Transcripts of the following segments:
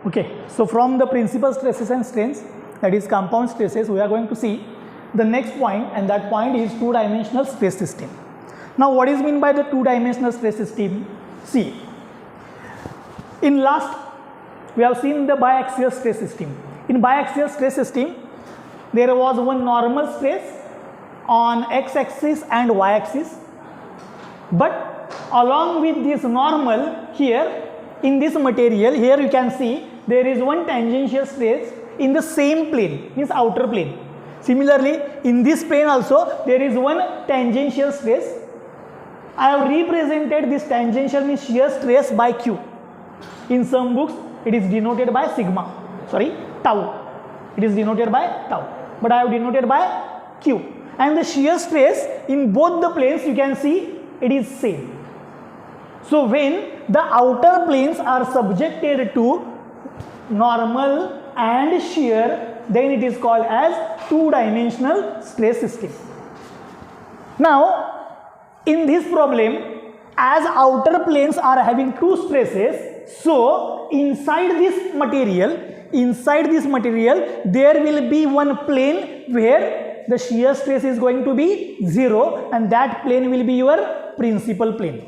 Okay, so from the principal stresses and strains, that is compound stresses, we are going to see the next point, and that point is two-dimensional stress system. Now what is meant by the two-dimensional stress system? See, in last we have seen the biaxial stress system. In biaxial stress system, there was one normal stress on x-axis and y-axis, but along with this normal, here in this material, here you can see there is one tangential stress in the same plane, means outer plane. Similarly, in this plane also there is one tangential stress. I have represented this tangential means shear stress by Q. In some books it is denoted by tau. It is denoted by tau, but I have denoted by Q. And the shear stress in both the planes, you can see it is same. So when the outer planes are subjected to normal and shear, then it is called as two-dimensional stress system. Now in this problem, as outer planes are having two stresses, so inside this material there will be one plane where the shear stress is going to be 0, and that plane will be your principal plane.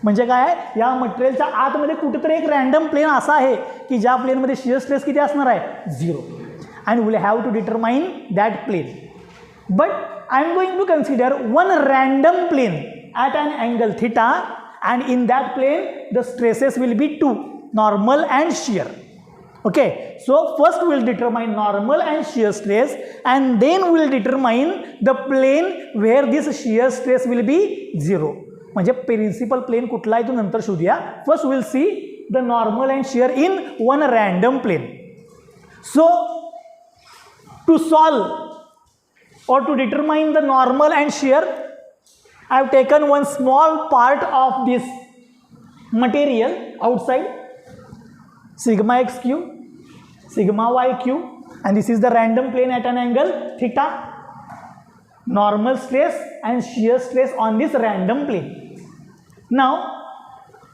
म्हणजे काय, या मटेरियलच्या आतमध्ये कुठेतरी एक random plane असा आहे की ज्या प्लेनमध्ये शियर स्ट्रेस किती असणार आहे, 0, and will have to determine that plane. But I am going to consider one random plane at an angle theta, and in that plane the stresses will be two, normal and shear. Okay, so first we will determine normal and shear stress, and then we will determine the plane where this shear stress will be 0. म्हणजे principal plane कुठला आहे तो नंतर शोधूया. First will see the normal and shear in one random plane. So to solve or to determine the normal and shear, I have taken one small part of this material outside, sigma x q, sigma y q, and this is the random plane at an angle theta, normal stress and shear stress on this random plane. Now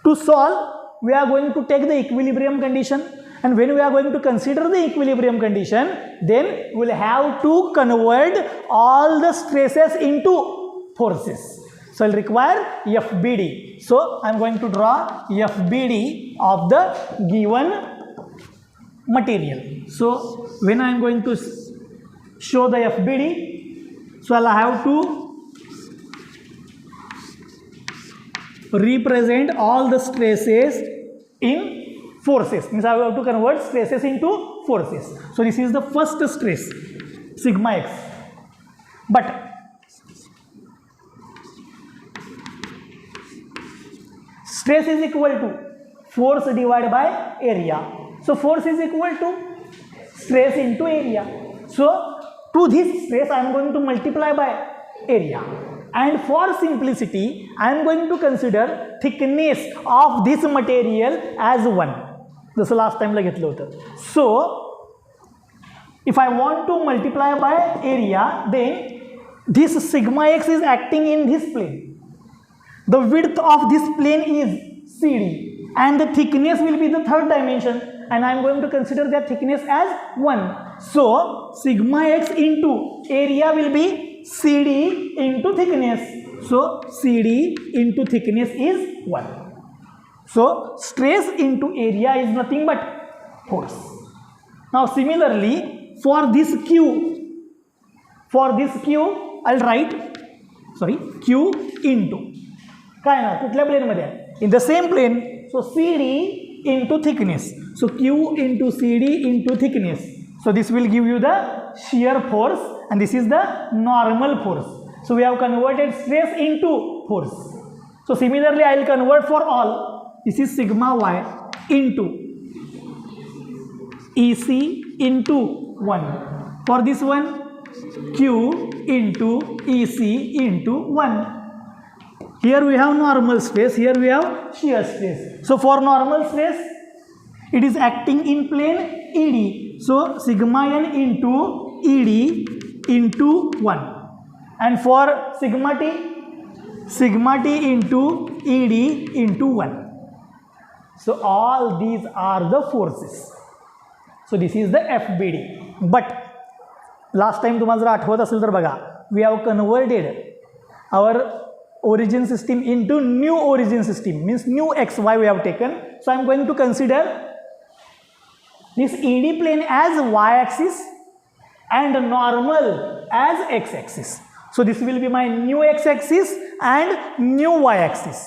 to solve, we are going to take the equilibrium condition, and when we are going to consider the equilibrium condition, then we will have to convert all the stresses into forces. So I will require FBD. So I am going to draw FBD of the given material. So when I am going to show the FBD, so I will have to represent all the stresses in forces. Means I have to convert stresses into forces. So this is the first stress, sigma x. But stress is equal to force divided by area. So force is equal to stress into area. So to this stress I am going to multiply by area, and for simplicity I am going to consider thickness of this material as 1. जसं last टाइमला घेतलं होतं. So if I want to multiply by area, then this sigma x is acting in this plane. The width of this plane is CD, and the thickness will be the third dimension, and I am going to consider that thickness as 1. So sigma x into area will be CD into thickness. So CD into thickness is 1. So stress into area is nothing but force. Now similarly for this Q I'll write Q into काय ना कुठल्या प्लेनमध्ये आहे, in the same plane. So CD into thickness. So Q into CD into thickness. So this will give you the shear force, and this is the normal force. So we have converted stress into force. So similarly I will convert for all. This is sigma y into EC into 1. For this one, Q into EC into 1. Here we have normal stress, here we have shear stress. So for normal stress, it is acting in plane ED. So sigma n into ED into 1. And for sigma t into ED into 1. So all these are the forces. So this is the FBD. But last time तुम्हाला जर आठवत असेल तर बघा, we have converted our origin system into new origin system, means new xy we have taken. So I am going to consider this ED plane as y-axis and normal as x-axis. So this will be my new x-axis and new y-axis,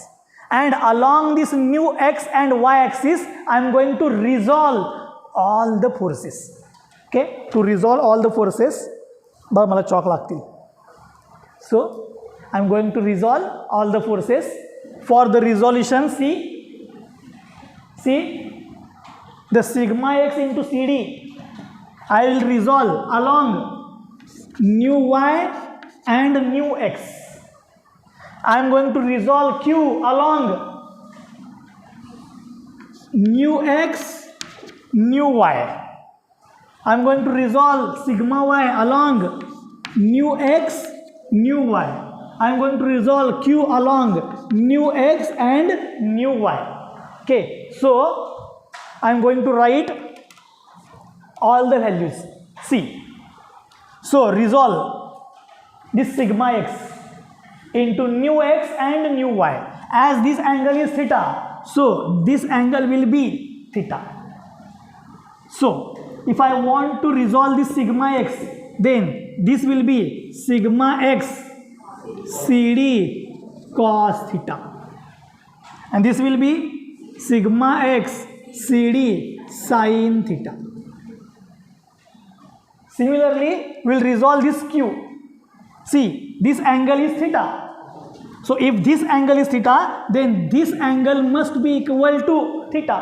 and along this new x and y-axis I am going to resolve all the forces. Okay, to resolve all the forces, बघा मला chalk लागतील. So I am going to resolve all the forces. For the resolution, see the sigma x into CD, I will resolve along new y and new x. I am going to resolve Q along new x, new y. I am going to resolve sigma y along new x, new y. I am going to resolve Q along new x and new y. Okay, so I am going to write all the values. See, so resolve this sigma x into new x and new y. As this angle is theta, so this angle will be theta. So if I want to resolve this sigma x, then this will be sigma x CD cos theta, and this will be sigma x CD sin theta. Similarly, we will resolve this Q. See, this angle is theta. So if this angle is theta, then this angle must be equal to theta.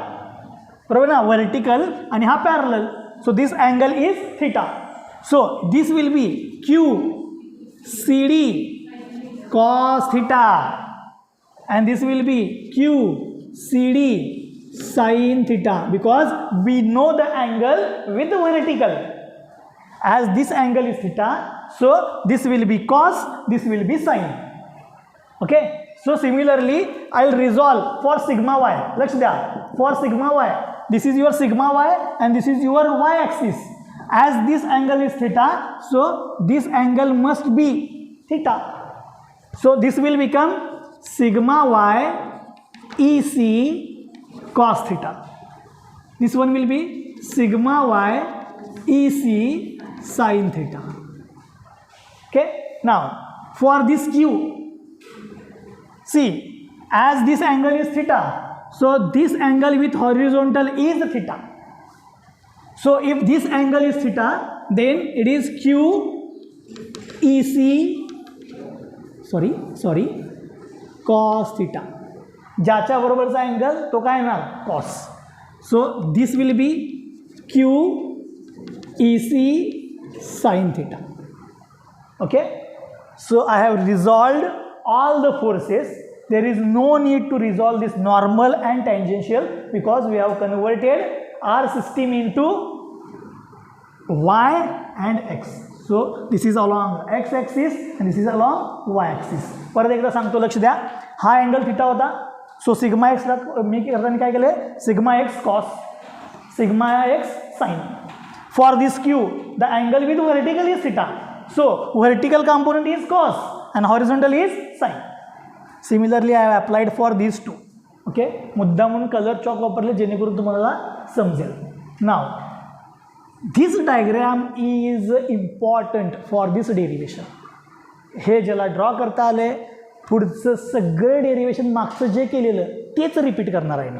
बरोबर ना, vertical आणि हा parallel. So this angle is theta. So this will be Q CD cos theta, and this will be Q CD sin theta, because we know the angle with the vertical. As this angle is theta, so this will be cos, this will be sin. Okay, so similarly I will resolve for sigma y. Let's see, for sigma y, this is your sigma y and this is your y axis. As this angle is theta, so this angle must be theta. So this will become sigma y EC cos theta. This one will be sigma y EC sin theta. Okay, now for this Q, see, as this angle is theta, so this angle with horizontal is theta. So if this angle is theta, then it is Q EC cos theta. ज्याच्या बरोबरचा angle तो काय येणार, cos. So this will be Q EC sin theta. Okay, so I have resolved all the forces. There is no need to resolve this normal and tangential, because we have converted our system into y and x. So this is along x axis and this is along y axis. परत एकदा सांगतो, लक्ष द्या, हा angle theta होता. So sigma एक्सला मी करताना काय केलं, sigma x cos, sigma x sine. For this q the angle with vertical is theta, so vertical component is cos and horizontal is sin. Similarly I have applied for these two. Okay, मुद्दा म्हणून colour chalk वापरले जेणेकरून तुम्हाला समजेल. नाव this diagram is important for this derivation. हे ज्याला draw करता आले, पुढचं सगळं डेरिवेशन मागचं जे केलेलं तेच रिपीट करणार आहे मी.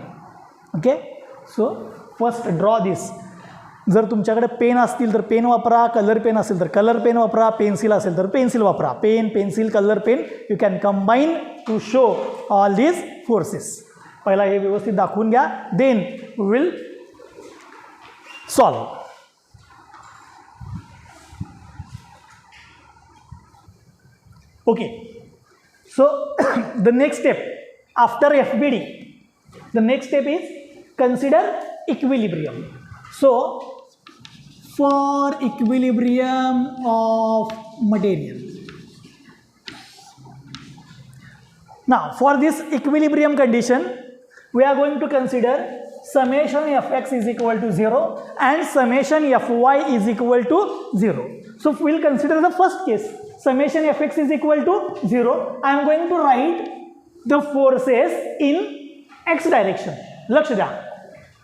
Okay, so first draw this. जर तुमच्याकडे पेन असतील तर पेन वापरा, कलर पेन असेल तर कलर पेन वापरा, पेन्सिल असेल तर पेन्सिल वापरा. Pen, pencil, colour pen you can combine to show all these forces. पहिला हे व्यवस्थित दाखवून घ्या, then will solve. Okay, so the next step after FBD, the next step is consider equilibrium. So for equilibrium of material, now for this equilibrium condition we are going to consider summation fx is equal to 0 and summation fy is equal to 0. So we'll consider the first case. Summation fx is equal to 0. I am going to write the forces in x direction. लक्ष द्या,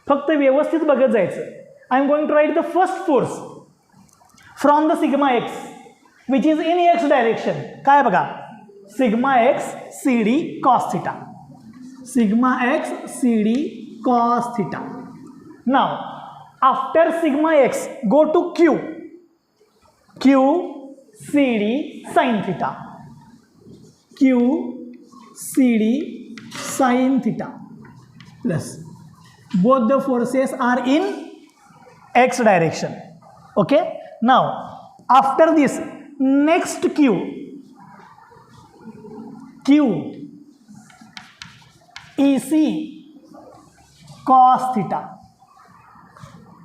फक्त व्यवस्थित बघत जायचं. I am going to write the first force from the sigma x which is in x direction. काय बघा, sigma x cd cos theta. Sigma x cd cos theta. Now after sigma x go to q. Q cd sin theta. Q cd sin theta plus both the forces are in x direction. Okay, now after this next q ec cos theta,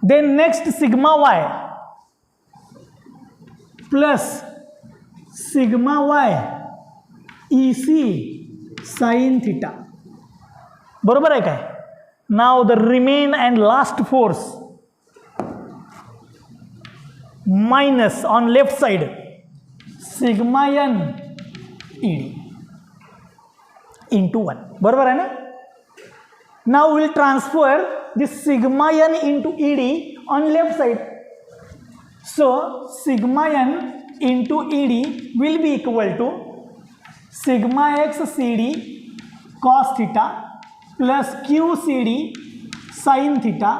then next sigma y plus sigma y ec sin theta. बरोबर आहे काय? Now the remain and last force minus on left side sigma n ed into 1. बरोबर आहे ना? Now we will transfer this sigma n into ed on left side. So sigma n into ed will be equal to sigma x cd cos theta plus q cd sin theta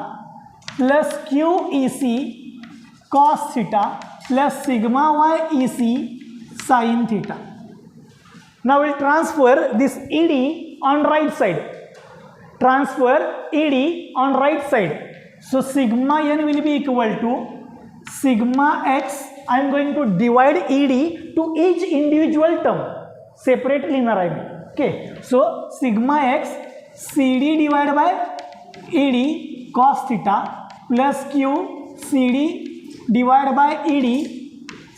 plus q ec cos theta plus sigma y ec sin theta. Now we'll transfer this ed on right side. Transfer ed on right side. So sigma n will be equal to sigma x. I am going to divide ed to each individual term. Separately लिहिणार आहे मी. Okay. So sigma x cd divided by ed cos theta plus q cd divided by ed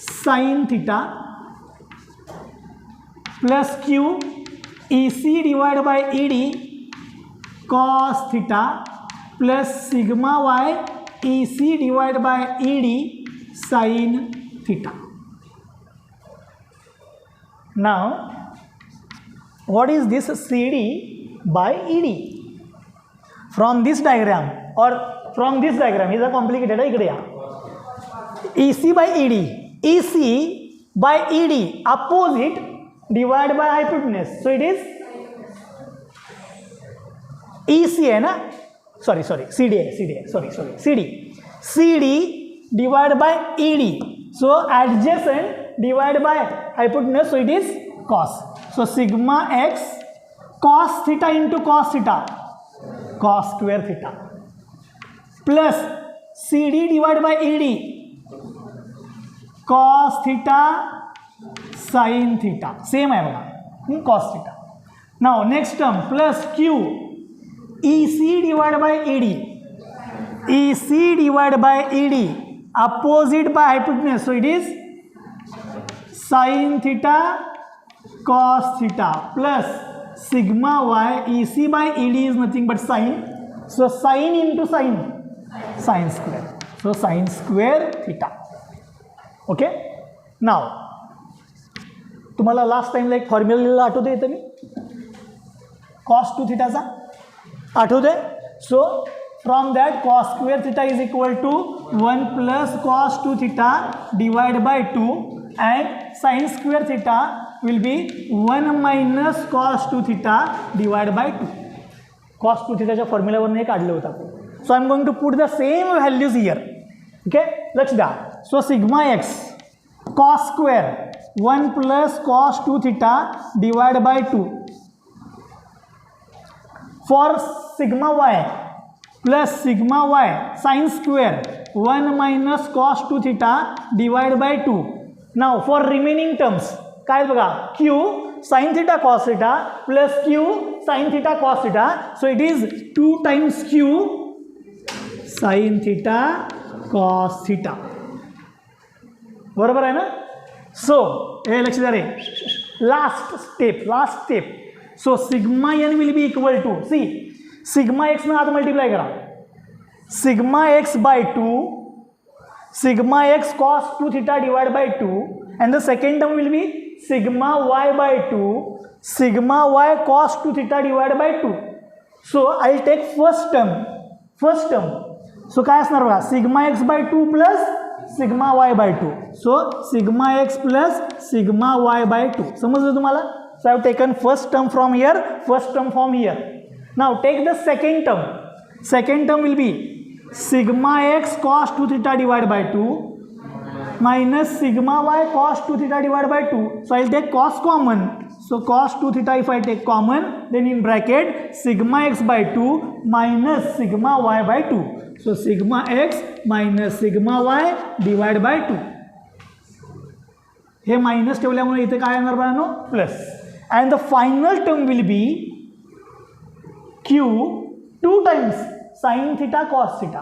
sin theta plus q ec divided by ed cos theta plus sigma y ec divided by ed sin theta. Now what is this cd by ed? From this diagram or from this diagram is a complicated इकडे या. ec by ed, ec by ed opposite divided by hypotenuse. So it is ec है ना, sorry cd है, sorry cd divided by ed. So adjacent divided by hypotenuse, so it is cos. So sigma x cos theta into cos theta, cos square theta plus cd divided by ed cos theta sin theta. Same है बघा, cos theta. Now next term plus q ec divided by ed, ec divided by ed opposite by hypotenuse, so it is sin theta cos theta plus sigma y ec by ed is nothing but sin. So sin into sin, sin square. So sin square theta. Okay. Now तुम्हाला last टाइमला एक formula आठवते येतं मी cos 2 थीटाचा आठवते. So from that cos square theta is equal to 1 plus cos 2 theta divided by 2 and sin square theta will be 1 minus cos 2 theta divided by 2. cos 2 theta च्या फॉर्म्युलावरून हे काढलं होतं आपण. So I am going to put the same values here. Okay, लक्ष द्या. So sigma x cos square 1 plus cos 2 theta divided by 2 for sigma y plus sigma y sin square 1 minus cos 2 theta divided by 2. Now for remaining terms काय बघा, q sin theta cos theta plus q sin theta cos theta, so it is 2 times q sin theta cos theta. बरोबर आहे ना. सो हे लक्ष द्या रे, last step. So sigma n will be equal to, see sigma x में आत multiply करा, sigma x by 2, sigma x cos 2 theta divide by 2, and the second term will be sigma y by 2, sigma y cos 2 theta divided by 2. So I'll take first term. So काय असणार बघा, sigma x by 2 plus sigma y by 2. So sigma x plus sigma y by 2. समजलं तुम्हाला? So I have taken first term from here, first term from here. Now take the second term. Second term will be sigma x cos 2 theta divided by 2 minus sigma y cos 2 theta divided by 2. So I'll take cos common. So cos 2 theta if I take common, then in bracket sigma x by 2 minus sigma y by 2. So sigma x minus sigma y divided by 2. हे minus ठेवल्यामुळे इथे काय येणार बाळांनो, plus. And the final term will be q 2 times sin theta cos theta,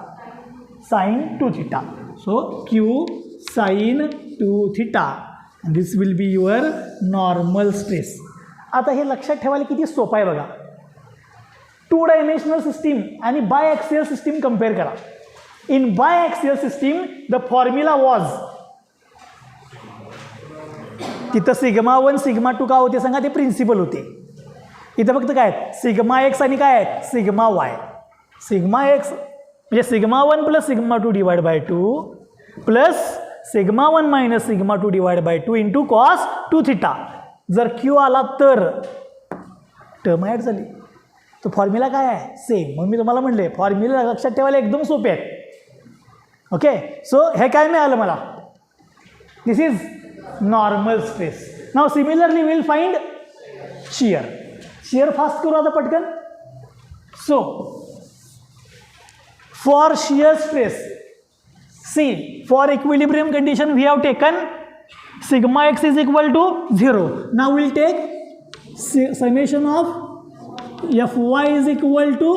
sin 2 theta. So q sin 2 theta, and this will be your normal stress. आता हे लक्षात ठेवायला किती सोपं आहे बघा. 2 dimensional सिस्टीम आणि बायएक्सियल सिस्टीम कंपेअर करा. In biaxial system the formula was, तिथं सिग्मा 1 सिग्मा 2 का होते सांगा, ते प्रिन्सिपल होते. इथं फक्त काय सिग्मा एक्स आणि काय सिग्मा वाय. सिग्मा एक्स म्हणजे sigma 1 plus sigma 2 divide by 2 plus sigma 1 minus sigma 2 divide by 2 into cos 2 theta. जर क्यू आला तर टर्म ॲड झाली. तो फॉर्म्युला काय आहे सेम. म्हणून मी तुम्हाला म्हणले फॉर्म्युला लक्षात ठेवायला एकदम सोपे आहेत. ओके, सो हे काय मिळालं मला, this is normal stress. Now similarly will find shear. Shear fast करू आता पटकन. So for shear stress, see for equilibrium condition we have taken sigma x is equal to 0. Now we'll take summation of fy is equal to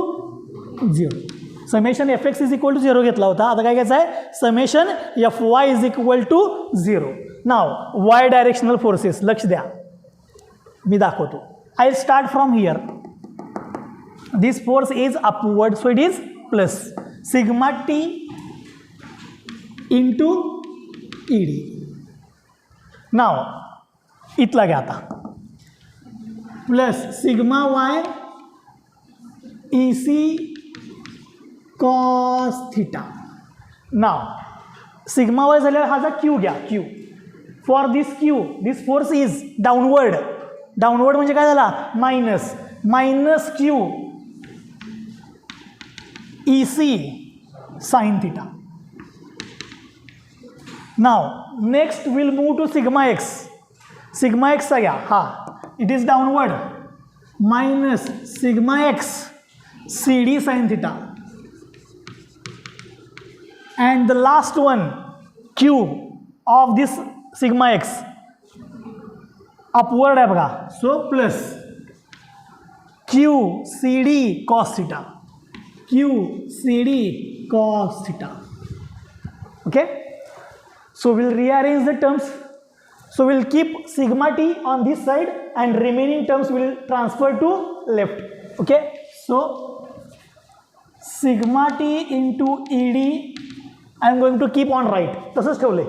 0. summation fx is equal to 0 घेतला होता. आता काय घ्यायचं आहे, summation fy is equal to 0. Now y directional forces, लक्ष द्या मी दाखवतो. I'll start from here. This force is upward, so it is plus sigma t into ED. Now इथला घ्या आता, plus sigma y EC cos theta. Now sigma y झाल्यावर हा जा q घ्या. Q for this q, this force is downward. Downward म्हणजे काय झाला, minus minus q EC sin theta. Now next we'll move to sigma x. Sigma x चा घ्या, हा it is downward, minus sigma x CD sin theta, and the last one q of this sigma x upward आहे बघा. so plus q CD cos theta, q CD cos theta. okay, so we'll rearrange the terms. So we'll keep sigma t on this side and remaining terms will transfer to left. okay, so sigma t into ED I am going to keep on right. तसंच ठेवले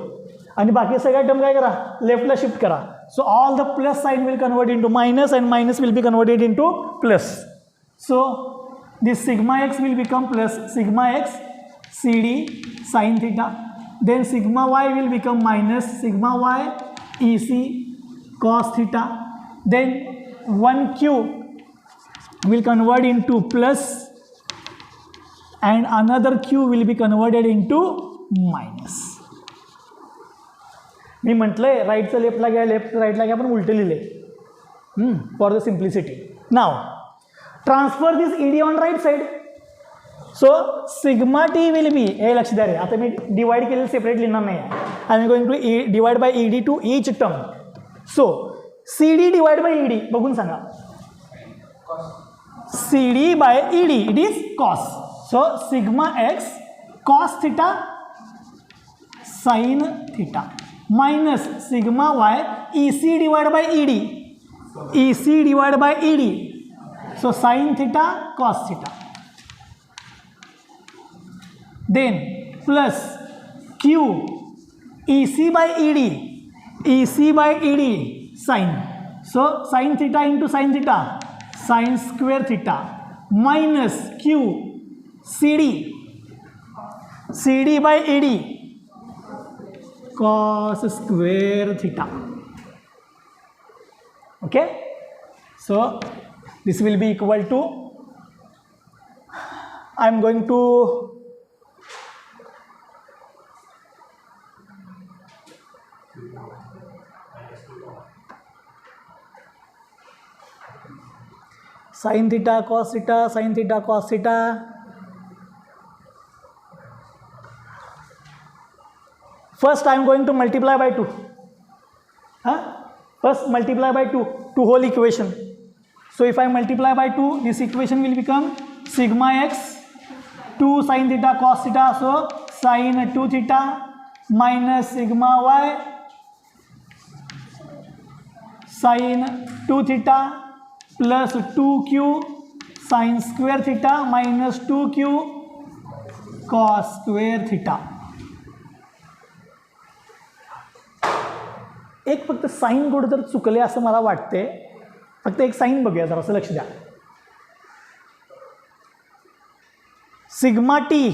आणि बाकी सगळ्या term काय करा, लेफ्टला shift करा. so all the plus sign will convert into minus and minus will be converted into plus. so this sigma x will become plus sigma x CD sin theta. Then sigma y will become minus sigma y EC cos theta. Then 1q will convert into plus and another q will be converted into minus. मी म्हटलंय राईटचं लेफ्टला घ्या, left राईटला घ्या, पण उलटे लिहिले for the simplicity. Now transfer this ED on right side. So sigma t will be, हे लक्ष द्या रे, आता मी डिवाइड केलेलं सेपरेट लिहिणार नाही आहे. I am going to divide by ED to each term. So CD divide by ED बघून सांगा, CD by ED it is cos. So sigma x cos theta sine theta minus sigma y EC divide by ED, EC divide by ED. So sine theta cos theta. Then plus q EC by ED sine. So sine theta into sine theta sine square theta minus q CD by ED cos square theta. Okay, so this will be equal to, I am going to sin theta cos theta sin theta cos theta. First I am going to multiply by 2. First multiply by 2 whole equation. So if I multiply by 2, this equation will become sigma x 2 sin theta cos theta. So sin 2 theta minus sigma y sin 2 theta plus 2q sin square theta minus 2q cos square theta. एक फक्त sign कुठं तर चुकले असं मला वाटते. फक्त एक साईन बघूया जरा, असं लक्ष द्या. Sigma t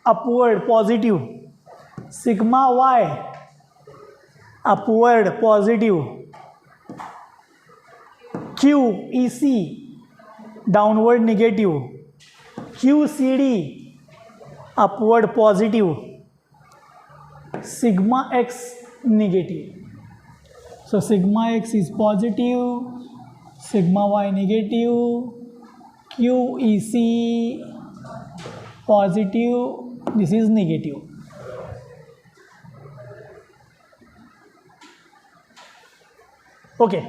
upward positive, sigma y upward positive, q EC downward negative, QCD upward positive, sigma x negative. So sigma x is positive, sigma y negative, QEC positive, this is negative. Okay.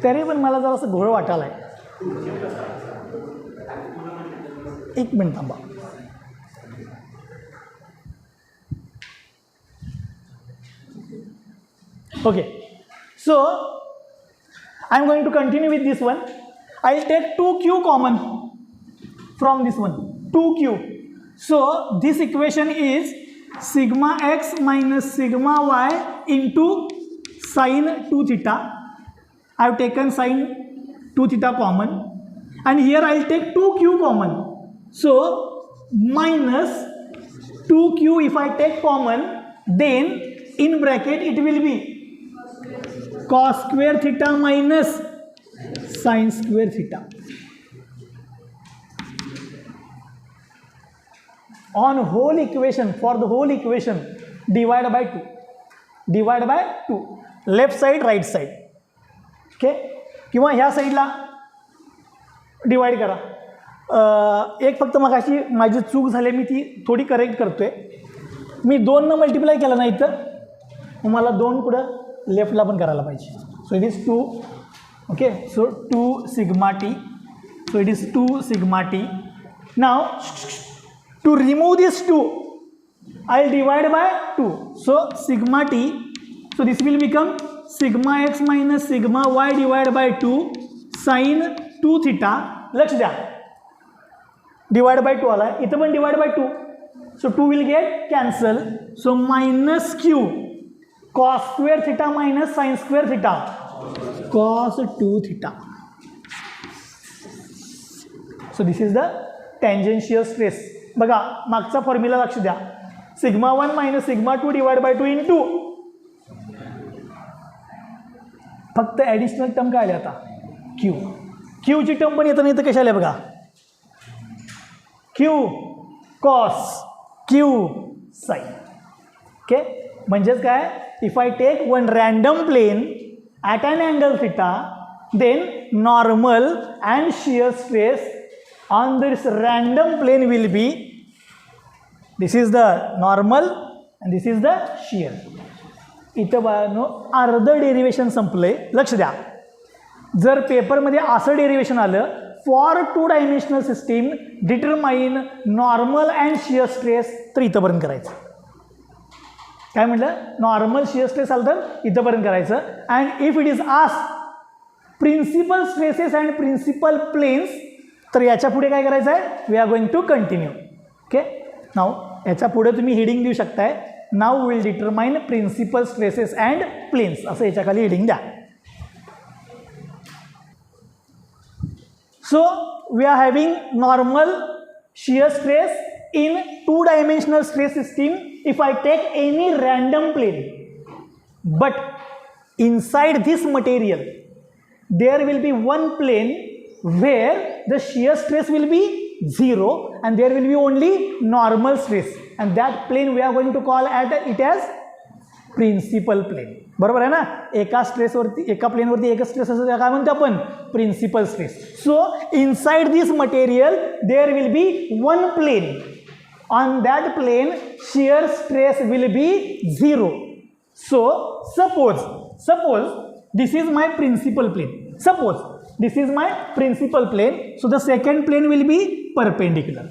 तरी पण मला जरा असं घोळ वाटायला आहे. एक minute थांबा. Okay, so I am going to continue with this one. I will take 2q common from this one, 2q. So this equation is sigma x minus sigma y into sin 2 theta. I have taken sin 2 theta common, and here I will take 2q common. So minus 2q if I take common, then in bracket it will be cos square theta minus sin square theta. On whole equation, for the whole equation, divide by 2. Divide by 2. Left side, right side. Okay, किंवा ह्या साईडला divide करा. एक फक्त मगाशी माझी चूक झाली, मी ती थोडी करेक्ट करतोय. मी 2 मल्टिप्लाय केलं नाही तर मला 2 पुढं लेफ्टला पण करायला पाहिजे. So it is 2. Okay, so 2 sigma t. So it is 2 sigma t. Now to remove this 2 I will divide by 2. So sigma t, so this will become sigma x minus sigma y divided by 2 sin 2 theta. लक्ष द्या, divide by 2 आला, इथं पण divide by 2. So 2 will get cancel. So minus q cos square theta minus sin square theta, cos 2 theta. So this is the tangential stress. बघा मागचा formula लक्ष द्या, sigma 1 minus sigma 2 divide by 2 into, फक्त additional term काय आले आता, Q. क्यूची term पण येतं नाही तर कशा आल्या बघा, q cos q sine. Okay, म्हणजेच काय, if I take one random plane at an angle theta, then normal and shear stress on this random plane will be, this is the normal and this is the shear. इथं बाळांनो अर्ध derivation संपलंय. लक्ष द्या, जर पेपरमध्ये असं derivation आलं for 2 dimensional system determine normal and shear stress. तर इथंपर्यंत करायचं. काय म्हटलं? नॉर्मल शियर स्ट्रेस आलं तर इथंपर्यंत करायचं. And if it is asked principal stresses and principal planes, तर याच्या पुढे काय करायचं आहे? We are going to continue. Okay, now याच्या पुढे तुम्ही हिडिंग देऊ शकताय. Now will determine principal stresses and planes, असं याच्याखाली हिडिंग द्या. So we are having normal shear stress in 2-dimensional stress system if I take any random plane, but inside this material there will be one plane where the shear stress will be 0 and there will be only normal stress, and that plane we are going to call it as principal plane. बरोबर आहे ना? एका स्ट्रेसवरती, एका प्लेनवरती एकच stress असतो, त्याला काय म्हणतो आपण? Principal stress. So inside this material there will be one plane. On that plane shear stress will be 0. So suppose this is my principal plane. Suppose this is my principal plane. So the second plane will be perpendicular.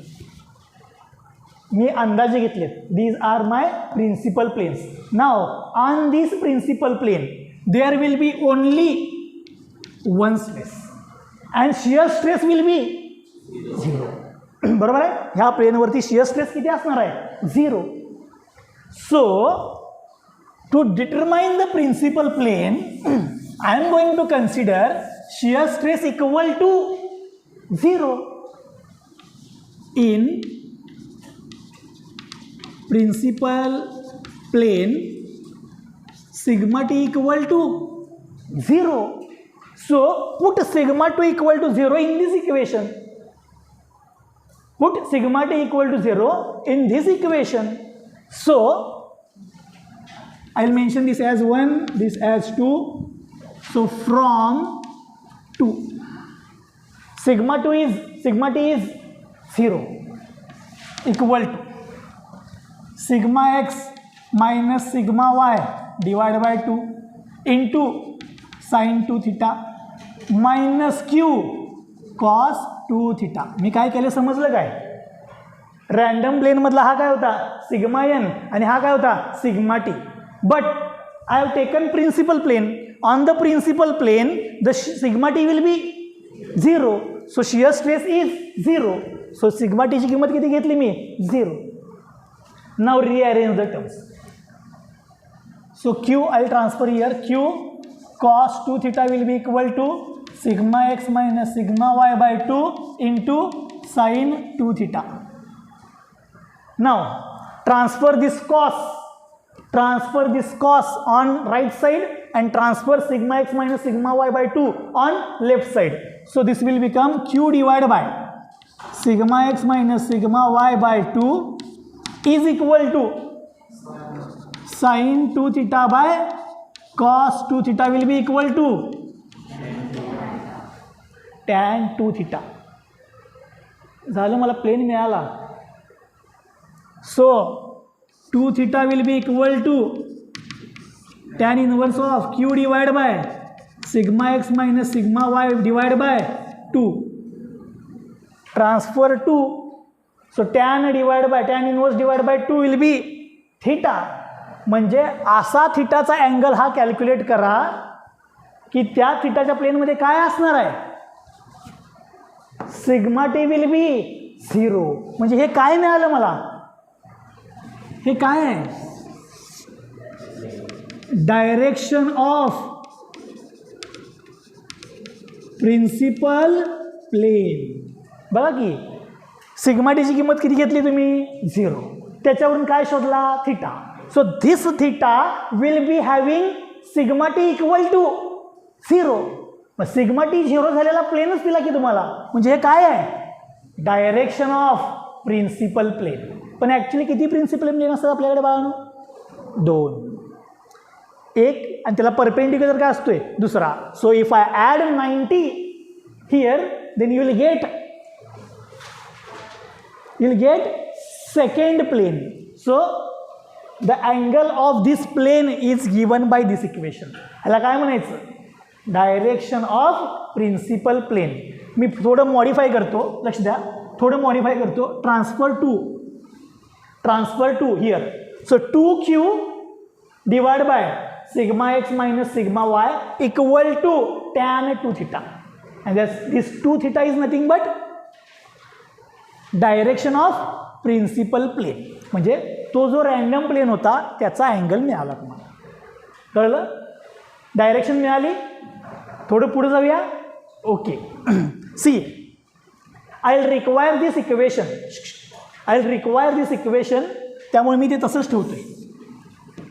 मी अंदाजे घेतलेत. These are my principal planes. Now on this principal plane there will be only one stress and shear stress will be 0. बरोबर आहे? ह्या प्लेनवरती shear stress किती असणार आहे? 0. So to determine the principal plane I am going to consider shear stress equal to 0 in principal plane sigma t equal to 0. So put sigma two equal to 0 in this equation. Put sigma t equal to 0 in this equation. So I'll mention this as 1, this as 2. So from 2, sigma t is 0 equal to sigma x minus sigma y divided by 2 into sin 2 theta minus q cos 2 theta. मी काय केलं समजलं काय? Random plane मधला हा काय होता? Sigma N, आणि हा काय होता? Sigma t. But I have taken principal plane. On the principal plane the sigma t will be 0. So shear stress is 0. So sigma टीची किंमत किती घेतली मी? 0. Now rearrange the terms. So q I transfer here. Q cos 2 theta will be equal to sigma x minus sigma y by 2 into sin 2 theta. Now transfer this cos on right side and transfer sigma x minus sigma y by 2 on left side. So this will become q divided by sigma x minus sigma y by 2 is equal to sin 2 theta by cos 2 theta will be equal to tan 2 theta. झालं, मला plane मिळाला. सो 2 theta will be equal to tan inverse of q divided by sigma x minus sigma y divided by 2. Transfer 2. So tan inverse divided by 2 will be theta. म्हणजे असा थिटाचा angle हा calculate करा की त्या थिटाच्या प्लेनमध्ये काय असणार आहे? Sigma t will be 0. म्हणजे हे काय मिळालं मला? हे काय आहे? Direction of principal plane. बघा की सिग्मा टीची किंमत किती घेतली तुम्ही? 0. त्याच्यावरून काय शोधला? Theta. So this theta will be having sigma t equal to 0. Mug sigma T 0 झालेला प्लेनच दिला की तुम्हाला. म्हणजे हे काय आहे? Direction of principal plane. पण ॲक्च्युली किती प्रिन्सिपल प्लेन असतात आपल्याकडे बाळांनो? 2. एक आणि त्याला परपेंडिक्युलर काय असतोय? दुसरा. So if I add 90 here then you will get second plane. So the angle of this plane is given by this equation. ह्याला काय म्हणायचं? Direction of principal plane. मी थोडं मॉडिफाय करतो, लक्ष द्या, थोडं मॉडिफाय करतो. Transfer to here. So 2q divide by sigma x minus sigma y equal to tan 2 theta. And this 2 theta is nothing but direction of principal plane. म्हणजे तो जो रँडम प्लेन होता त्याचा अँगल मिळाला तुम्हाला. कळलं? डायरेक्शन मिळाली. थोडं पुढे जाऊया. Okay. See, I will require this equation. त्यामुळे मी ते तसंच ठेवतोय.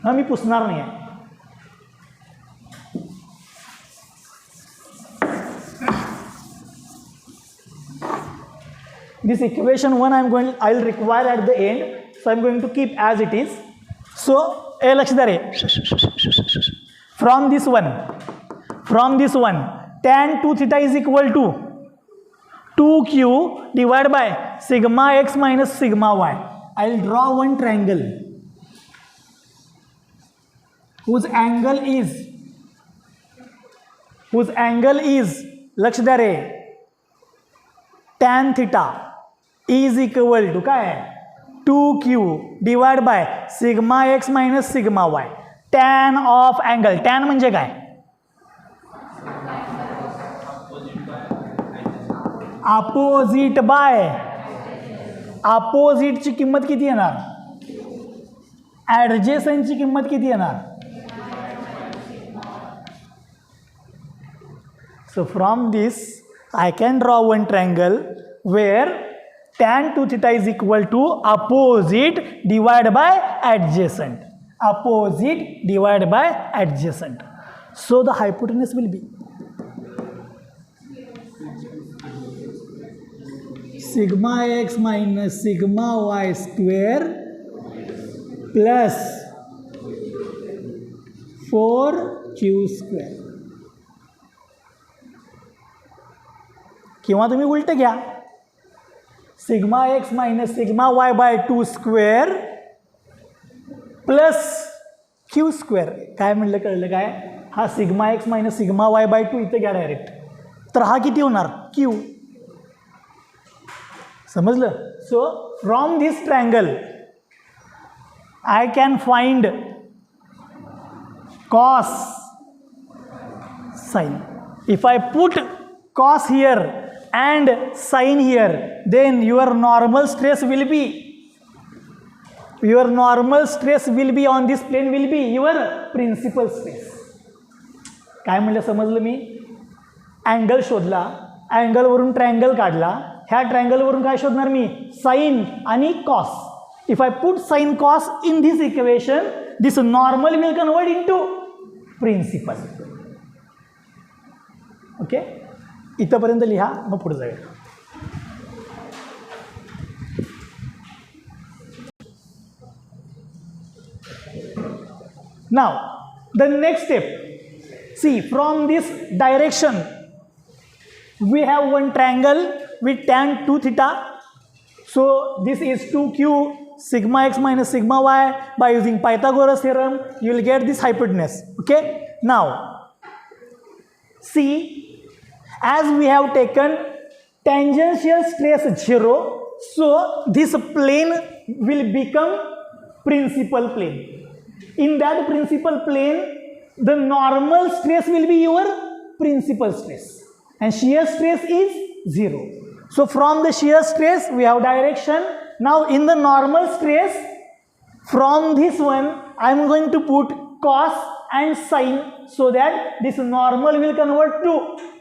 हां, मी पुसणार नाही आहे. This equation 1 I'll require at the end, so I'm going to keep as it is. So लक्ष द्या रे, from this one tan 2 theta is equal to 2q divided by sigma x minus sigma y. I'll draw one triangle whose angle is लक्ष द्या रे, tan theta is equal to काय आहे, 2q divide by sigma x minus sigma y. Tan of angle, tan म्हणजे काय, opposite bye. अपोजिटची किंमत किती येणार, ॲडजेसंटची किंमत किती येणार. So from this I can draw one triangle where tan 2 theta is equal to opposite divided by adjacent. Opposite divided by adjacent. So the hypotenuse will be sigma x minus sigma y square plus 4q square. किंवा तुम्ही उलट घ्या, sigma x minus sigma y by 2 square plus Q square. काय म्हणलं, कळलं काय, हा sigma x minus sigma y by 2 इथं घ्या डायरेक्ट, तर हा किती होणार, क्यू. समजलं. So from this triangle I can find cos sine. If I put cos here and sin here, then your normal stress will be on this plane will be your principal stress. काय म्हणलं, समजलं मी. Angle शोधला, अँगलवरून triangle काढला, ह्या ट्रायंगलवरून काय शोधणार मी, साइन आणि cos. If I put sine cos in this equation, this normal will convert into principal. Okay, इथंपर्यंत लिहा, मग पुढे जाऊया. Now the next step. See, from this direction we have one triangle with tan 2 theta. So this is 2q sigma x minus sigma y. By using Pythagoras theorem you will get this hypotenuse. Okay, now see, as we have taken tangential stress 0, so this plane will become principal plane. In that principal plane, the normal stress will be your principal stress and shear stress is 0. So from the shear stress we have direction. Now in the normal stress, from this one I am going to put cos and sin so that this normal will convert to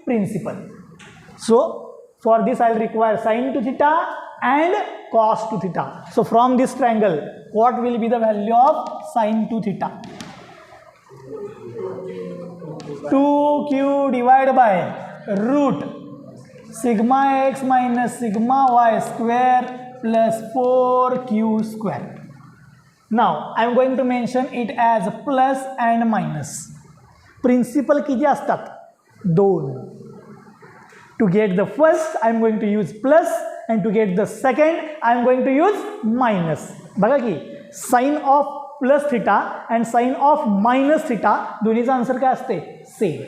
principal. So for this I will require sin 2 theta and cos 2 theta. So from this triangle, what will be the value of sin 2 theta? 2q divided by root sigma x minus sigma y square plus 4q square. Now I am going to mention it as plus and minus. Principal किती असतात, 2. To get the first I am going to use plus and to get the second I am going to use minus. बघा की sine of plus theta and sine of minus theta दोन्हीचा answer काय असते, same.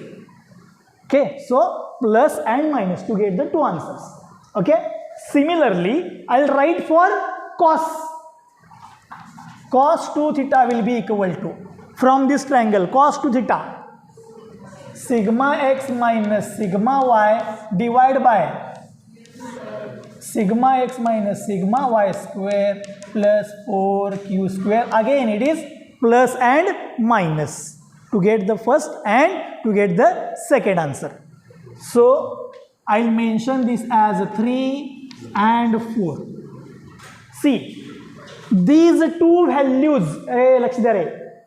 Okay, so plus and minus to get the two answers. Okay, similarly I'll write for cos 2 theta will be equal to, from this triangle cos 2 theta, sigma x minus sigma y divided by sigma x minus sigma y square plus 4q square. Again it is plus and minus to get the first and to get the second answer. So I'll mention this as 3 and 4. See, these two values,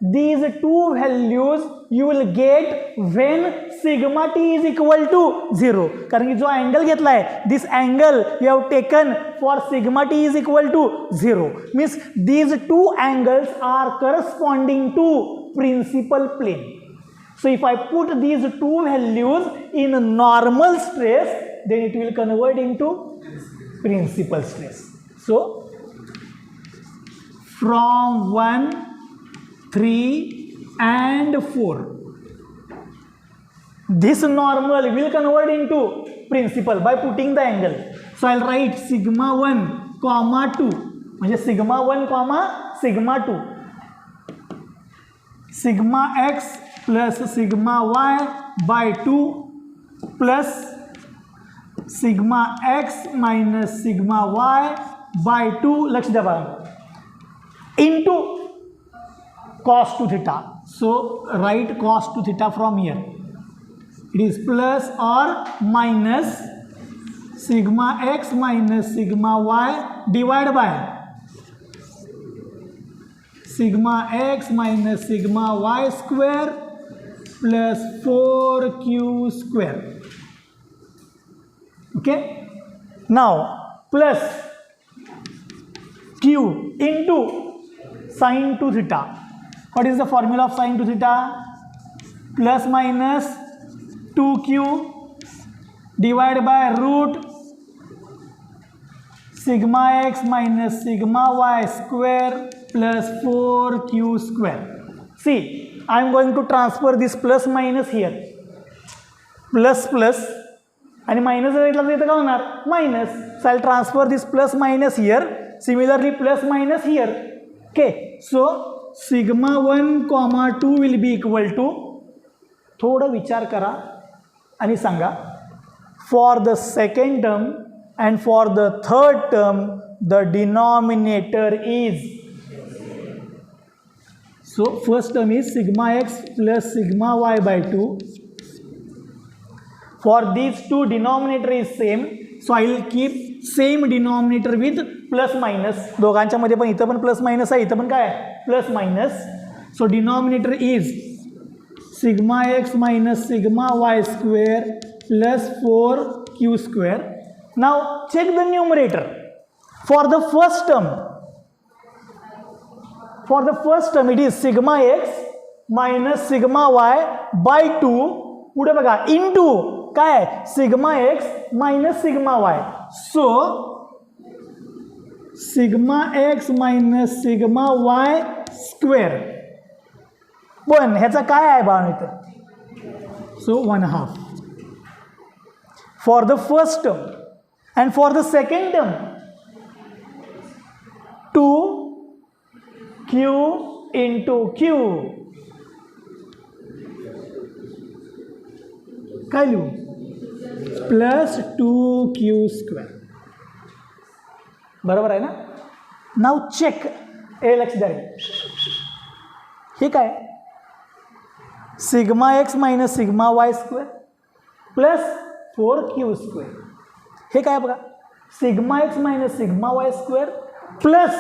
these two values you will get when sigma t is equal to 0. कारण की जो angle घेतला आहे, this angle you have taken for sigma t is equal to 0. Means these two angles are corresponding to principal plane. So if I put these two values in normal stress, then it will convert into principal stress. So from 1, 3 and 4, this normal will convert into principal by putting the angle. So I'll write sigma 1 comma 2, म्हणजे sigma 1 comma sigma 2, sigma x plus sigma y by 2 plus sigma x minus sigma y by 2, लक्ष द्या बघा, into cos 2 theta. So write cos 2 theta from here. It is plus or minus sigma x minus sigma y divided by sigma x minus sigma y square plus 4q square. Okay, now plus q into sin 2 theta. What is the formula of sin 2 theta? Plus minus 2q divided by root sigma x minus sigma y square plus 4q square. See, I am going to transfer this plus minus here. Plus plus and minus minus. So I'll transfer this plus minus here. Similarly plus minus here. Okay, so sigma 1 comma 2 will be equal to, थोड़ा विचार करा आणि सांगा, for the second term and for the third term the denominator is, so first term is sigma x plus sigma y by 2. For these two denominator is same, so I will keep same denominator with plus minus. दोघांच्या मध्ये पण इथं पण plus minus आहे, इथं पण काय आहे plus minus. So denominator is sigma x minus sigma y square plus 4q square. Now check the numerator. For the first term it is sigma x minus sigma y by 2, पुढे बघा into काय sigma x minus sigma y. So sigma x minus sigma y square, पण ह्याचा काय आहे बाळ इथं, सो 1/2 for the first term. And for the second term 2q into q, काय लिहू, प्लस 2q स्क्वेअर, बरोबर आहे ना. नाव चेक, ए लक्ष द्या, हे काय sigma x minus sigma y square plus 4q square, हे काय बघा sigma x minus sigma y square plus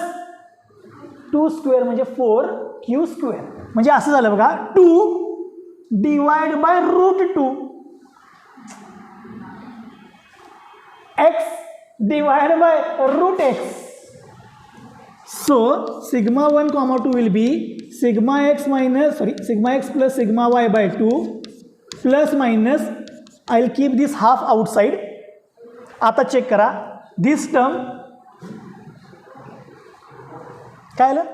2 square म्हणजे 4q स्क्वेअर. म्हणजे असं झालं बघा, 2 divide by root 2 x divided by root x. So sigma 1 comma 2 will be sigma x plus sigma y by 2 plus minus, I'll keep this half outside. आता check करा, this term काय आलं,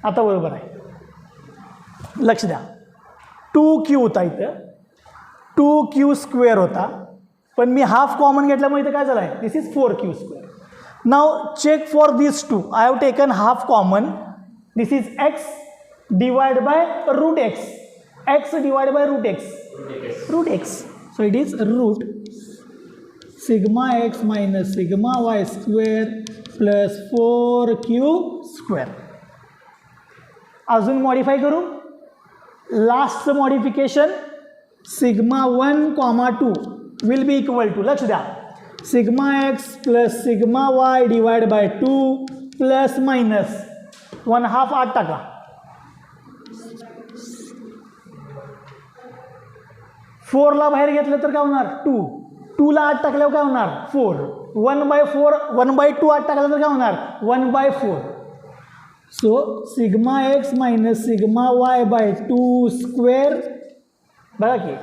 आता बरोबर आहे. लक्ष द्या, 2q होता इथं, 2q² होता, पण मी हाफ कॉमन घेतल्यामुळे इथं काय झालं आहे, this is 4q². Now check for this 2. I have taken half common. This is x divide by root x. x divide by root x. Root x. So it is root sigma x minus sigma y square plus 4q². अजून modify करू. लास्टचं modification sigma 1, 2 will be equal to, लक्ष द्या, sigma x plus sigma y divide by 2 plus minus 1/2 8 टाका. फोरला बाहेर घेतलं तर काय होणार 2. 2ला 8 टाकल्यावर काय होणार 4. 1/4 1/2 8 टाकलं तर काय होणार 1/4. सो sigma x minus sigma y by 2² बघा की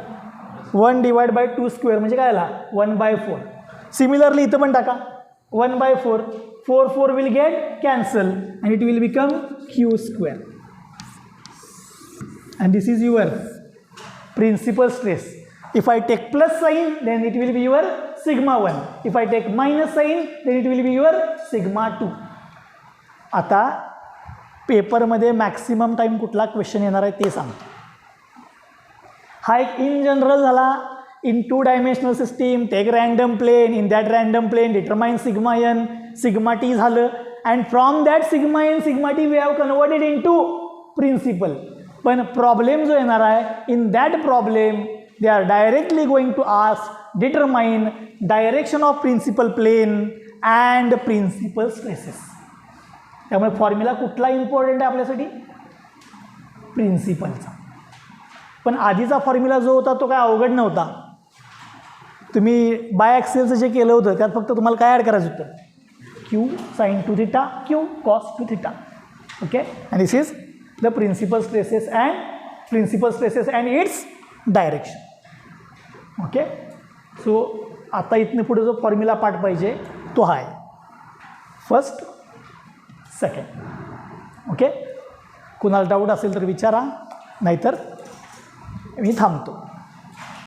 1 डिवाइड बाय 2² म्हणजे काय आला 1/4. सिमिलरली इथं पण टाका 1/4. 4 will get cancel and it will become q². And this is your principal stress. If I take plus sign, then it will be your sigma 1. If I take minus sign, then it will be your sigma 2. आता पेपरमध्ये maximum time कुठला question येणार आहे ते सांग. हा एक in general झाला. In 2 dimensional system take random plane, in that random plane determine sigma n, sigma t झालं, and from that sigma n sigma t we have converted in to principal. पण problem जो येणार आहे, in that problem they are directly going to ask determine direction of principal plane and principal stresses. त्यामुळे formula कुठला important आहे आपल्यासाठी, प्रिन्सिपलचा. पण आधीचा फॉर्म्युला जो होता तो काय अवघड नव्हता. तुम्ही बाय ॲक्सेलचं जे केलं होतं त्यात फक्त तुम्हाला काय ॲड करायचं होतं, q sin 2θ, q cos 2θ. Okay, and this is the principal stresses and its direction. Okay, so आता इथनं पुढे जो फॉर्म्युला पार्ट पाहिजे तो हा आहे, फर्स्ट सेकंड. ओके, कुणाला डाऊट असेल तर विचारा, नाहीतर मी थांबतो.